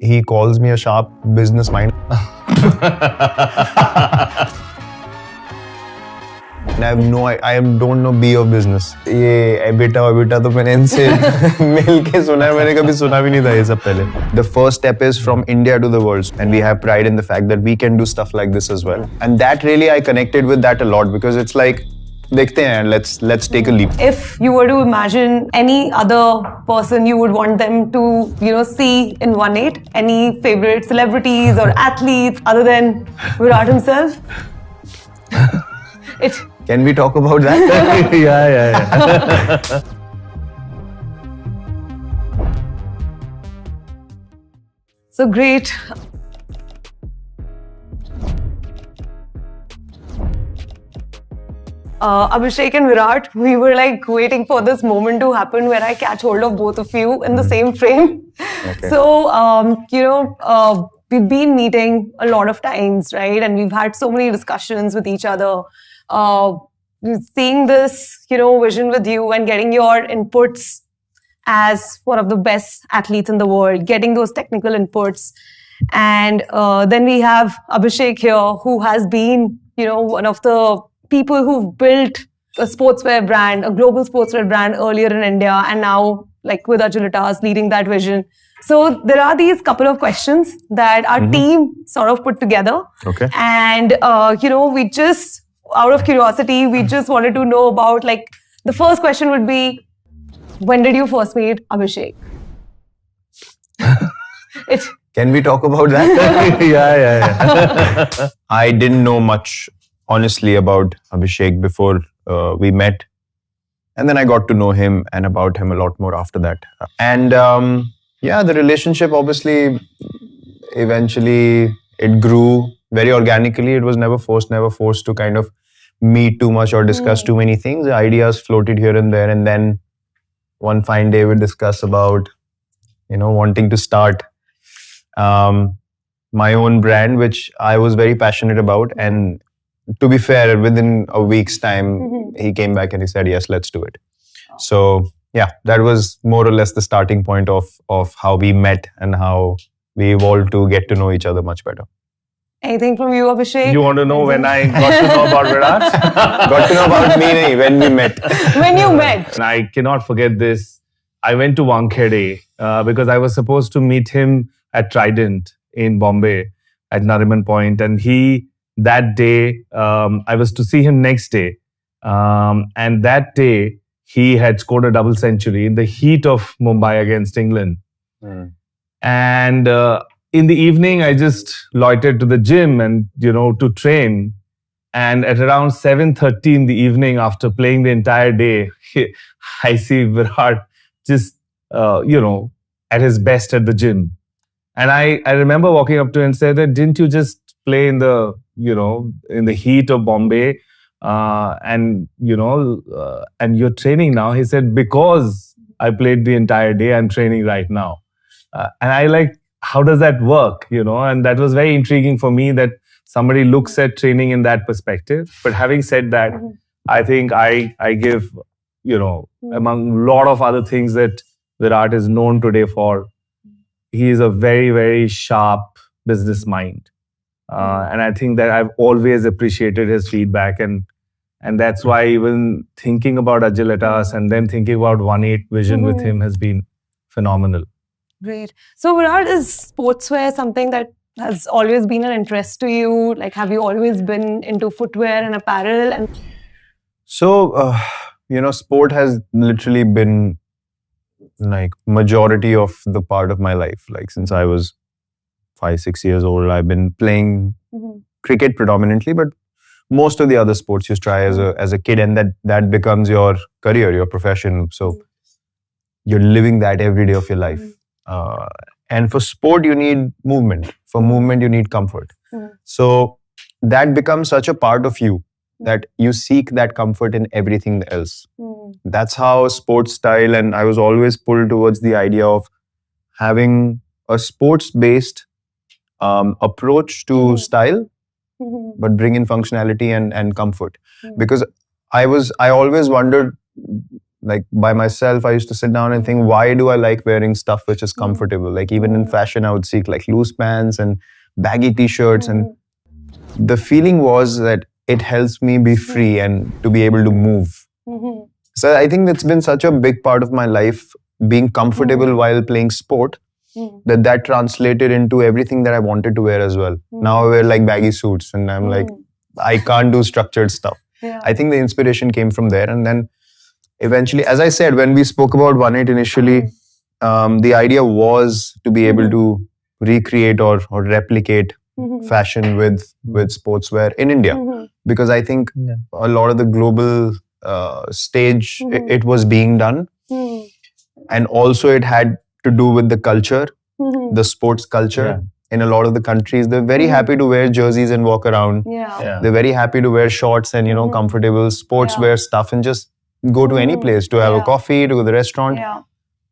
He calls me a sharp business mind. I don't know B of business. ये EBITDA तो मैंने इनसे मिल के सुना है, मैंने कभी सुना भी नहीं था ये सब पहले. The first step is from India to the world, and we have pride in the fact that we can do stuff like this as well. And that really I connected with that a lot because it's like, देखते हैं, let's take a leap. If you were to imagine any other person you would want them to, see in 1-8, any favorite celebrities or athletes other than Virat himself? Can we talk about that? Yeah. So great. Abhishek and Virat, we were like waiting for this moment to happen where I catch hold of both of you in the same frame. Okay. So, we've been meeting a lot of times, right? And we've had so many discussions with each other. Seeing this, vision with you and getting your inputs as one of the best athletes in the world, getting those technical inputs. And then we have Abhishek here, who has been, one of the people who've built a sportswear brand, a global sportswear brand earlier in India, and now like with Agilitas leading that vision. So there are these couple of questions that our team sort of put together. Okay. And, we just, out of curiosity, we just wanted to know about, like, the first question would be, when did you first meet Abhishek? Can we talk about that? Yeah. I didn't know much, honestly, about Abhishek before we met. And then I got to know him and about him a lot more after that. And the relationship, obviously, eventually it grew very organically. It was never forced to kind of meet too much or discuss too many things. The ideas floated here and there. And then one fine day we discuss about, wanting to start my own brand, which I was very passionate about. And to be fair, within a week's time, he came back and he said, yes, let's do it. So, yeah, that was more or less the starting point of how we met and how we evolved to get to know each other much better. Anything from you, Abhishek? You want to know when I got to know about Virat? Got to know about me when we met. When you met. And I cannot forget this. I went to Wankhede because I was supposed to meet him at Trident in Bombay at Nariman Point. And that day, I was to see him next day. And that day, he had scored a double century in the heat of Mumbai against England. And in the evening, I just loitered to the gym and, to train. And at around 7:30 in the evening, after playing the entire day, I see Virat just, at his best at the gym. And I remember walking up to him and said that, didn't you just play in the, in the heat of Bombay? And you're training now. He said, because I played the entire day, I'm training right now. And I like, how does that work? And that was very intriguing for me that somebody looks at training in that perspective. But having said that, I think I give, among a lot of other things that Virat is known today for, he is a very, very sharp business mind. And I think that I've always appreciated his feedback. And that's why even thinking about Agilitas and then thinking about 1-8 vision with him has been phenomenal. Great. So Virat, is sportswear something that has always been an interest to you? Like, have you always been into footwear and apparel? So, sport has literally been like majority of the part of my life. Like since I was 5-6 years old, I've been playing cricket predominantly, but most of the other sports you try as a kid, and that becomes your career, your profession. So you're living that every day of your life. And for sport, you need movement. For movement, you need comfort. So that becomes such a part of you that you seek that comfort in everything else. That's how sports style, and I was always pulled towards the idea of having a sports-based approach to style, but bring in functionality and comfort. Because I always wondered like by myself, I used to sit down and think, why do I like wearing stuff which is comfortable? Like even in fashion, I would seek like loose pants and baggy t-shirts. And the feeling was that it helps me be free and to be able to move. So I think that's been such a big part of my life, being comfortable while playing sport, that translated into everything that I wanted to wear as well. Now I wear like baggy suits and I'm like, I can't do structured stuff. I think the inspiration came from there. And then eventually, as I said, when we spoke about One Eight initially, the idea was to be able to recreate or replicate fashion with sportswear in India. Because I think a lot of the global stage, it was being done. And also it had to do with the culture, the sports culture. In a lot of the countries, they're very happy to wear jerseys and walk around. They're very happy to wear shorts and, comfortable sportswear stuff and just go to any place to have a coffee, to go to the restaurant.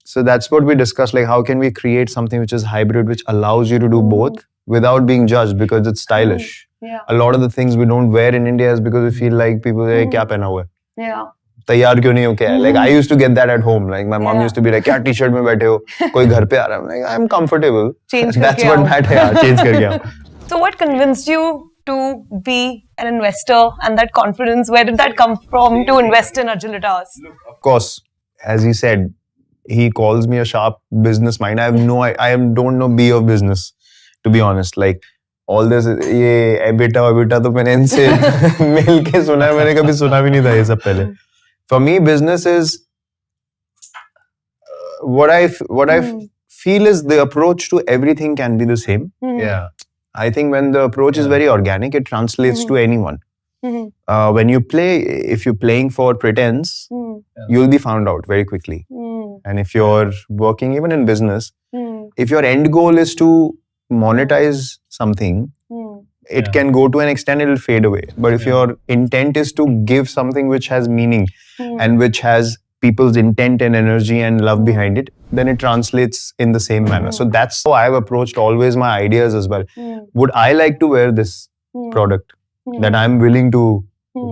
So that's what we discussed, like how can we create something which is hybrid, which allows you to do both without being judged because it's stylish. A lot of the things we don't wear in India is because we feel like people say, kya pehna hua hai? तैयार क्यों नहीं हो क्या? Like I used to get that at home. Like my mom used to be like, क्या t-shirt में बैठे हो? कोई घर पे आ रहा है? I'm like, I'm comfortable. That's what matters. Change करके आओ. So what convinced you to be an investor and that confidence? Where did that come from to invest in Agilitas? Of course, as he said, he calls me a sharp business mind. I don't know B of business, to be honest. Like all this, ये EBITDA तो मैंने इनसे मिल के सुना है. मैंने कभी सुना भी नहीं था ये सब पहले. For me, business is what I feel is the approach to everything can be the same. I think when the approach is very organic, it translates to anyone. When you play, if you're playing for pretense, you'll be found out very quickly. And if you're working even in business, if your end goal is to monetize something, it can go to an extent, it'll fade away. But if your intent is to give something which has meaning and which has people's intent and energy and love behind it, then it translates in the same manner. So that's how I've approached always my ideas as well. Would I like to wear this product that I'm willing to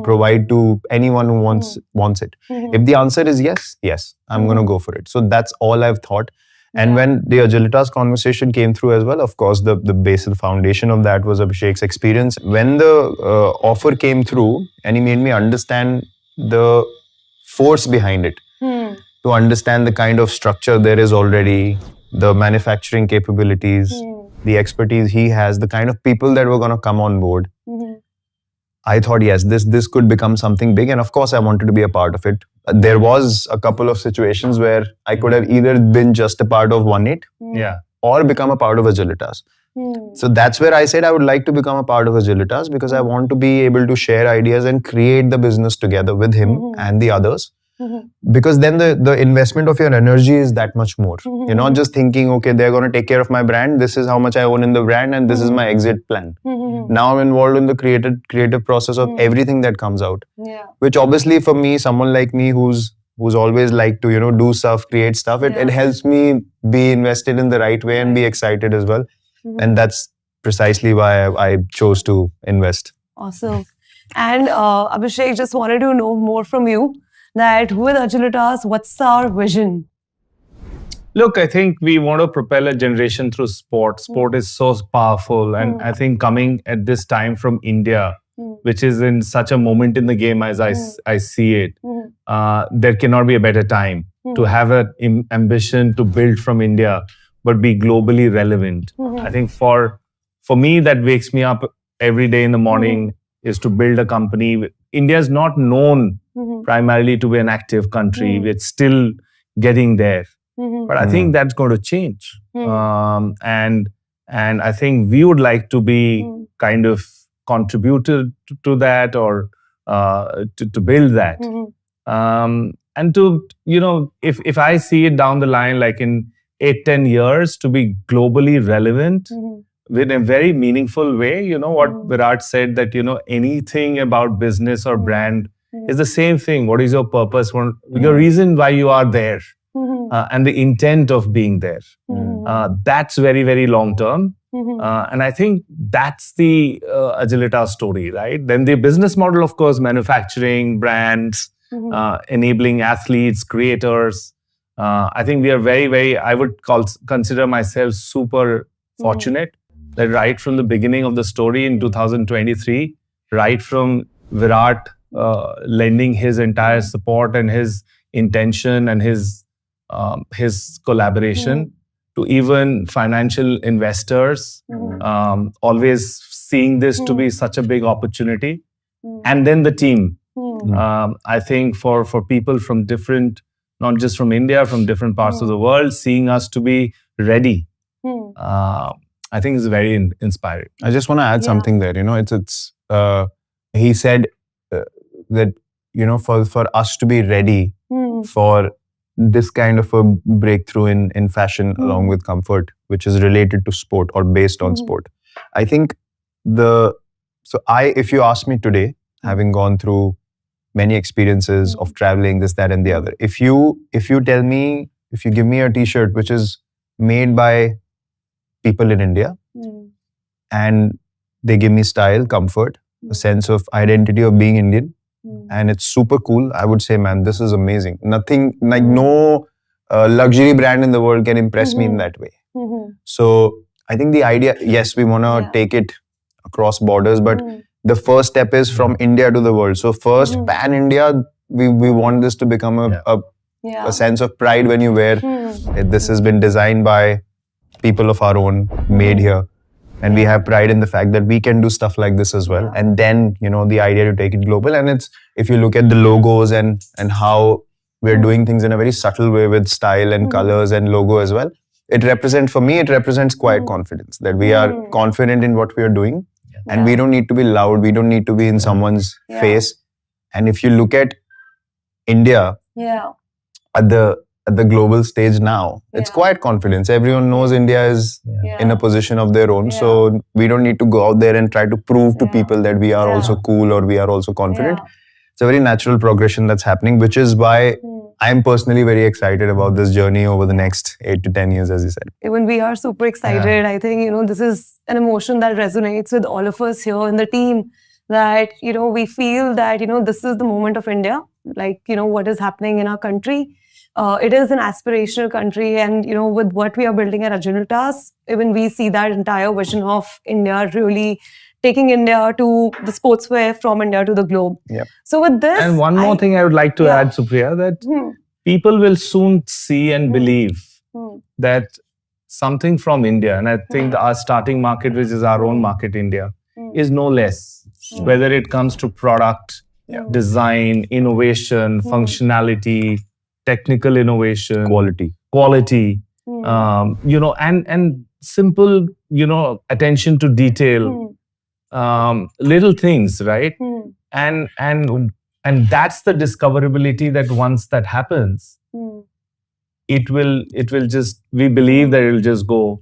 provide to anyone who wants it? If the answer is yes, I'm going to go for it. So that's all I've thought. And when the Agilitas conversation came through as well, of course, the base and foundation of that was Abhishek's experience. When the offer came through and he made me understand the force behind it, to understand the kind of structure there is already, the manufacturing capabilities, the expertise he has, the kind of people that were going to come on board, I thought, yes, this could become something big. And of course, I wanted to be a part of it. There was a couple of situations where I could have either been just a part of One Eight or become a part of Agilitas. So that's where I said I would like to become a part of Agilitas because I want to be able to share ideas and create the business together with him and the others. Because then the investment of your energy is that much more. You're not just thinking, okay, they're going to take care of my brand. This is how much I own in the brand and this is my exit plan. Now I'm involved in the creative process of everything that comes out. Which obviously for me, someone like me who's always liked to, do stuff, create stuff, it helps me be invested in the right way and be excited as well. And that's precisely why I chose to invest. Awesome. And Abhishek, just wanted to know more from you. That with Agilitas, what's our vision? Look, I think we want to propel a generation through sport. Sport is so powerful. And I think coming at this time from India, which is in such a moment in the game as I see it, there cannot be a better time to have an ambition to build from India, but be globally relevant. I think for me, that wakes me up every day in the morning is to build a company. India is not known primarily to be an active country. It's still getting there. But I think that's going to change. And I think we would like to be kind of contributed to that or to build that. And to, if I see it down the line, like in 8-10 years, to be globally relevant in a very meaningful way, what Virat said, that, anything about business or brand is the same thing. What is your purpose? Your reason why you are there and the intent of being there. That's very, very long term. And I think that's the Agilitas story, right? Then the business model, of course, manufacturing, brands, enabling athletes, creators. I think we are very, I would consider myself super fortunate that right from the beginning of the story in 2023, right from Virat lending his entire support and his intention and his collaboration, to even financial investors, always seeing this to be such a big opportunity. And then the team. I think for people from different, not just from India, from different parts of the world, seeing us to be ready, I think is very inspiring. I just want to add something there. He said that, for us to be ready for this kind of a breakthrough in fashion along with comfort, which is related to sport or based on sport. I think if you ask me today, having gone through many experiences of traveling, this, that, and the other, if you give me a t-shirt which is made by people in India and they give me style, comfort, a sense of identity of being Indian, and it's super cool, I would say, man, this is amazing. Nothing, like no luxury brand in the world can impress me in that way. So I think the idea, yes, we want to take it across borders, but the first step is from India to the world. So first, pan-India, we want this to become a sense of pride when you wear. This has been designed by people of our own, made here. And we have pride in the fact that we can do stuff like this as well. And then, the idea to take it global. And it's, if you look at the logos and how we're doing things in a very subtle way with style and colors and logo as well, for me, it represents quiet confidence, that we are confident in what we are doing. And we don't need to be loud. We don't need to be in someone's face. And if you look at India at the global stage now, it's quiet confidence. Everyone knows India is in a position of their own. So we don't need to go out there and try to prove to people that we are also cool or we are also confident. It's a very natural progression that's happening, which is why I'm personally very excited about this journey over the next 8 to 10 years, as you said. Even we are super excited. I think, this is an emotion that resonates with all of us here in the team, that, we feel that, this is the moment of India, like, what is happening in our country. It is an aspirational country, and, with what we are building at Agilitas, even we see that entire vision of India really taking India to the sportswear from India to the globe. So with this... And one more thing I would like to add, Supriya, that people will soon see and believe that something from India, and I think our starting market, which is our own market, India, is no less. Whether it comes to product, design, innovation, functionality, technical innovation, quality, and simple, attention to detail. Little things, right? And that's the discoverability that once that happens, it will just, we believe that it will just go,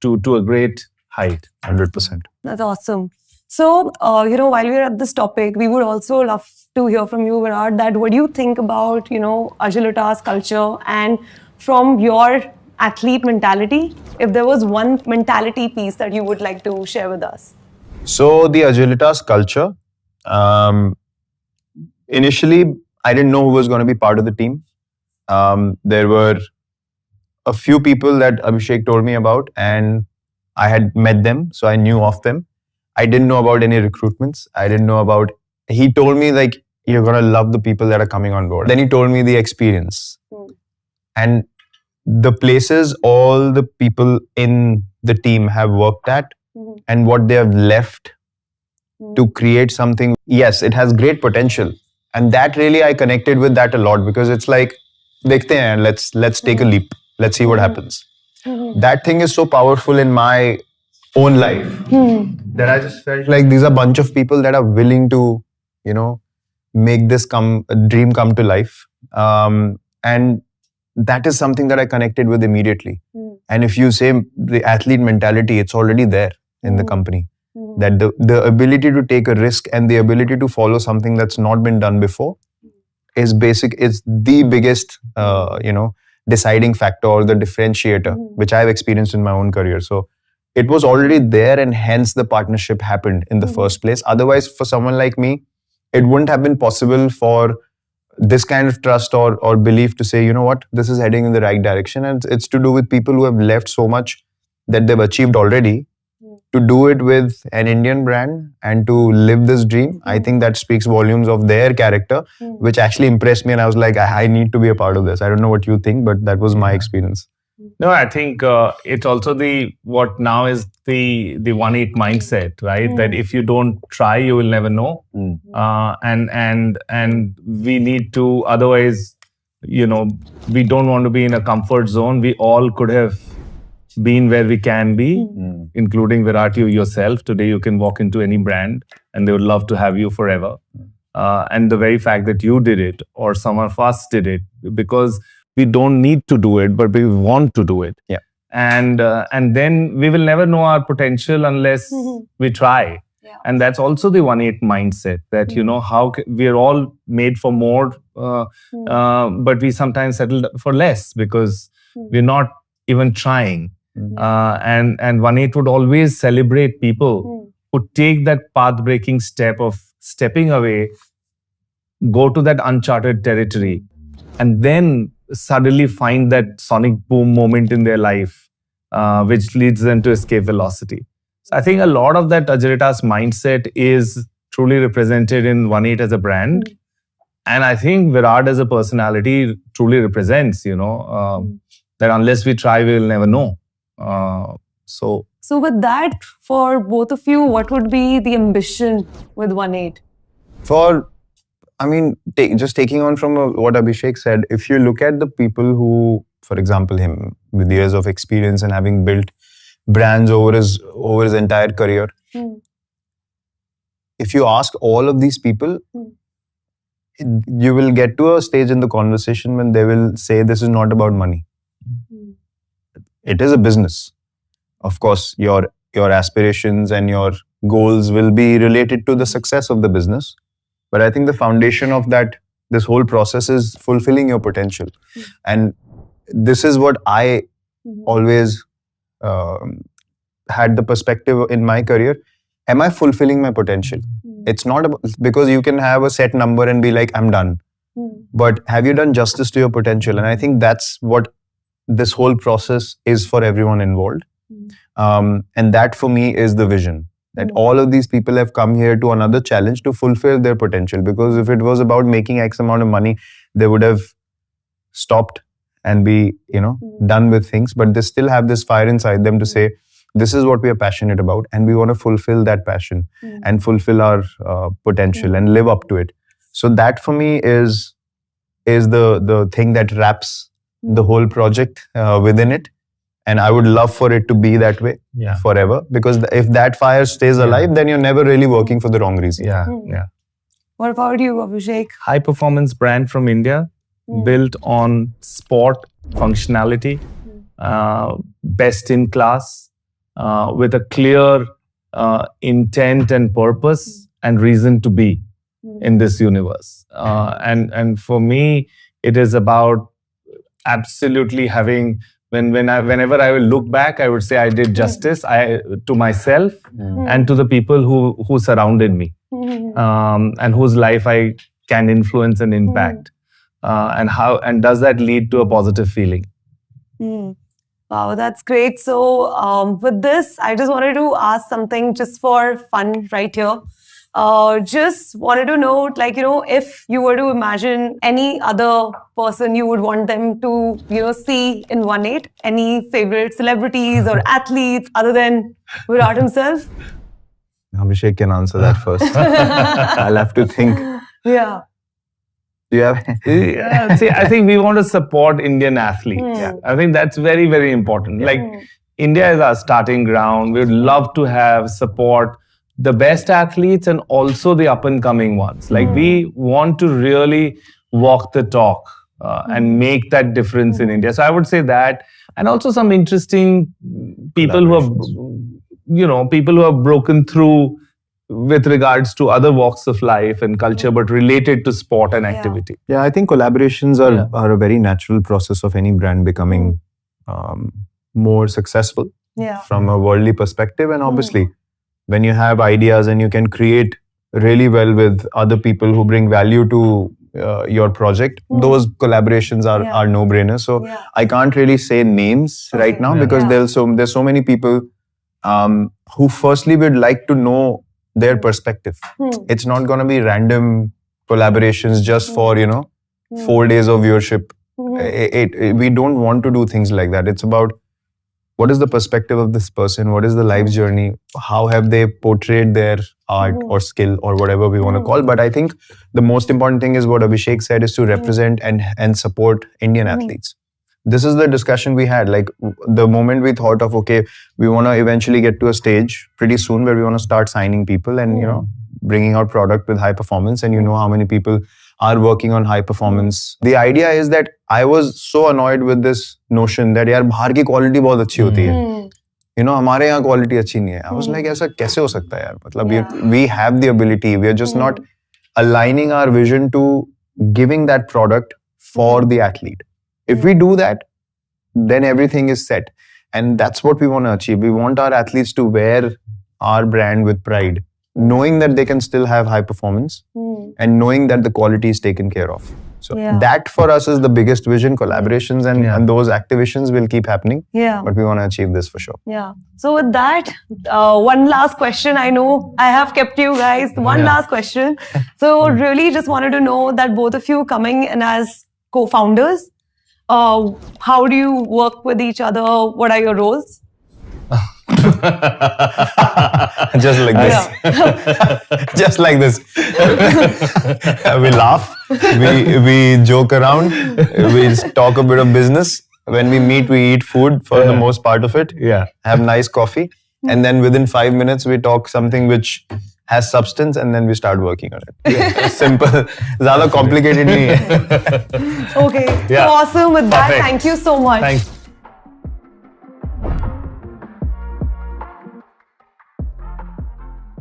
to a great height. 100%. That's awesome. So, while we're at this topic, we would also love to hear from you, Virat, that what do you think about, Agilitas culture, and from your athlete mentality, if there was one mentality piece that you would like to share with us? So the Agilitas culture, initially, I didn't know who was going to be part of the team. There were a few people that Abhishek told me about, and I had met them, so I knew of them. I didn't know about any recruitments. I didn't know about... He told me, like, you're going to love the people that are coming on board. Then he told me the experience. And the places all the people in the team have worked at and what they have left to create something. Yes, it has great potential. And that really, I connected with that a lot, because it's like, dekhte hain, let's take a leap. Let's see what happens. That thing is so powerful in my own life that I just felt like these are a bunch of people that are willing to, make this dream come to life. And that is something that I connected with immediately. And if you say the athlete mentality, it's already there in the company. That the ability to take a risk and the ability to follow something that's not been done before is basic. It's the biggest, deciding factor or the differentiator, which I've experienced in my own career. So it was already there, and hence the partnership happened in the first place. Otherwise, for someone like me, it wouldn't have been possible for this kind of trust or belief to say, you know what, this is heading in the right direction. And it's to do with people who have left so much that they've achieved already. To do it with an Indian brand and to live this dream, I think that speaks volumes of their character, which actually impressed me. And I was like, I need to be a part of this. I don't know what you think, but that was my experience. No, I think it's also what now is the 1-8 mindset, right? That if you don't try, you will never know. And we need to, otherwise, we don't want to be in a comfort zone. We all could have been where we can be, including Virat, you yourself. Today, you can walk into any brand and they would love to have you forever. And the very fact that you did it or some of us did it, because we don't need to do it, but we want to do it. Yeah. And then we will never know our potential unless we try. Yeah. And that's also the 1-8 mindset that, how we're all made for more, but we sometimes settle for less because we're not even trying. And 1-8 would always celebrate people who take that path-breaking step of stepping away, go to that uncharted territory, and then suddenly find that sonic boom moment in their life, which leads them to escape velocity. So I think a lot of that Agilitas mindset is truly represented in 1-8 as a brand. And I think Virat as a personality truly represents, that unless we try, we will never know. So with that, for both of you, what would be the ambition with 1-8? Just taking on from what Abhishek said, if you look at the people who, for example, him with years of experience and having built brands over his entire career, if you ask all of these people, you will get to a stage in the conversation when they will say this is not about money. It is a business. Of course, your aspirations and your goals will be related to the success of the business. But I think the foundation of this whole process is fulfilling your potential. And this is what I always had the perspective in my career. Am I fulfilling my potential? It's not about, because you can have a set number and be like, I'm done. But have you done justice to your potential? And I think that's what this whole process is for everyone involved. And that for me is the vision. That all of these people have come here to another challenge to fulfill their potential. Because if it was about making X amount of money, they would have stopped and be, done with things. But they still have this fire inside them to say, this is what we are passionate about. And we want to fulfill that passion and fulfill our potential and live up to it. So that for me is the thing that wraps the whole project within it. And I would love for it to be that way forever. Because if that fire stays alive, then you're never really working for the wrong reason. Yeah. What about you, Abhishek? High performance brand from India, built on sport functionality, best in class, with a clear intent and purpose and reason to be in this universe. And for me, it is about absolutely having, whenever I will look back, I would say I did justice to myself and to the people who surrounded me, and whose life I can influence and impact, and does that lead to a positive feeling? Wow, that's great. So with this, I just wanted to ask something just for fun right here. Just wanted to know, if you were to imagine any other person you would want them to, see in 1-8, any favorite celebrities or athletes other than Virat himself? Abhishek can answer that first. I'll have to think. Yeah. Do you have? Yeah, see, I think we want to support Indian athletes. I think that's very, very important. Like, India is our starting ground. We would love to support the best athletes and also the up-and-coming ones. Like, we want to really walk the talk and make that difference in India. So I would say that, and also some interesting people who have broken through with regards to other walks of life and culture, but related to sport and activity. Yeah, I think collaborations are a very natural process of any brand becoming more successful from a worldly perspective. And obviously, when you have ideas and you can create really well with other people who bring value to your project, those collaborations are no-brainers. So I can't really say names right now because there's so many people who firstly would like to know their perspective. It's not going to be random collaborations just for 4 days of viewership. We don't want to do things like that. It's about what is the perspective of this person, what is the life journey, how have they portrayed their art or skill or whatever we want to call. But I think the most important thing is what Abhishek said, is to represent and support Indian athletes. This is the discussion we had. Like the moment we thought of, okay, we want to eventually get to a stage pretty soon where we want to start signing people and bringing out product with high performance, and how many people are working on high performance. The idea is that I was so annoyed with this notion that यार बाहर की quality बहुत अच्छी होती है, हमारे यहाँ quality अच्छी नहीं है. I was like, ऐसा कैसे हो सकता है यार? मतलब we have the ability. We are just not aligning our vision to giving that product for the athlete. If we do that, then everything is set, and that's what we want to achieve. We want our athletes to wear our brand with pride, knowing that they can still have high performance and knowing that the quality is taken care of. So that for us is the biggest vision. Collaborations and those activations will keep happening. But we want to achieve this for sure. So with that, one last question. I know I have kept you guys. One last question. So really just wanted to know that both of you coming in as co-founders, how do you work with each other? What are your roles? Just like this. Just like this. We laugh, we joke around, we talk a bit of business. When we meet, we eat food for the most part of it. Have nice coffee, and then within 5 minutes we talk something which has substance, and then we start working on it. Simple. ज़्यादा complicated नहीं है. Okay. So awesome with that. Thank you so much. Thanks.